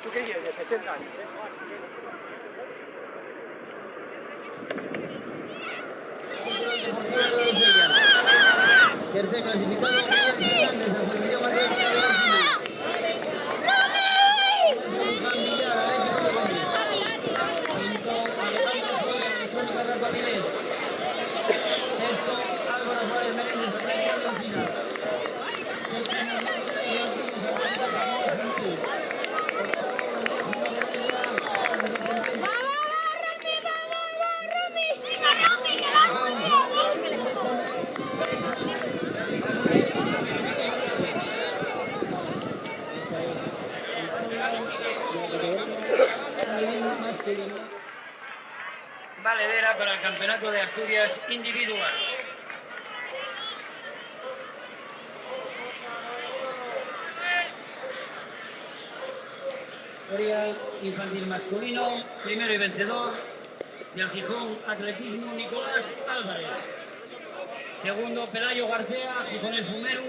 ¿Tú qué quieres? 60 años. Tercer clasificado, Fernández, a su video María Avilés. Sexto, Álvaro Juárez Menéndez, valedera para el Campeonato de Asturias individual. Categoría infantil masculino, primero y vencedor del Gijón Atletismo Nicolás Álvarez. Segundo, Pelayo García, Gijonel Fumeru.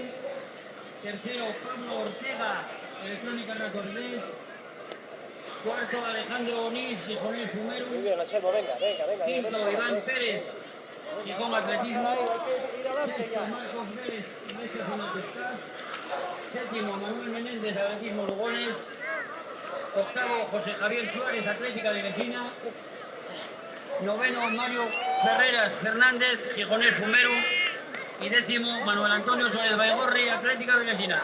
Tercero, Pablo Ortega, Electrónica Recordés. Cuarto, Alejandro Onís, Gijonel Fumeru. Muy bien, Anselmo, venga. Quinto, Iván Pérez, Gijón Atletismo. Sexto, Marcos Vélez, Iglesia Fonatescas. Séptimo, Manuel Menéndez, Atletismo Lugones. Octavo, José Javier Suárez, Atlética de Vecina. Noveno, Mario Ferreras Fernández, Gijonel Fumeru. Y décimo, Manuel Antonio Suárez Baigorri, Atlética de Vecina.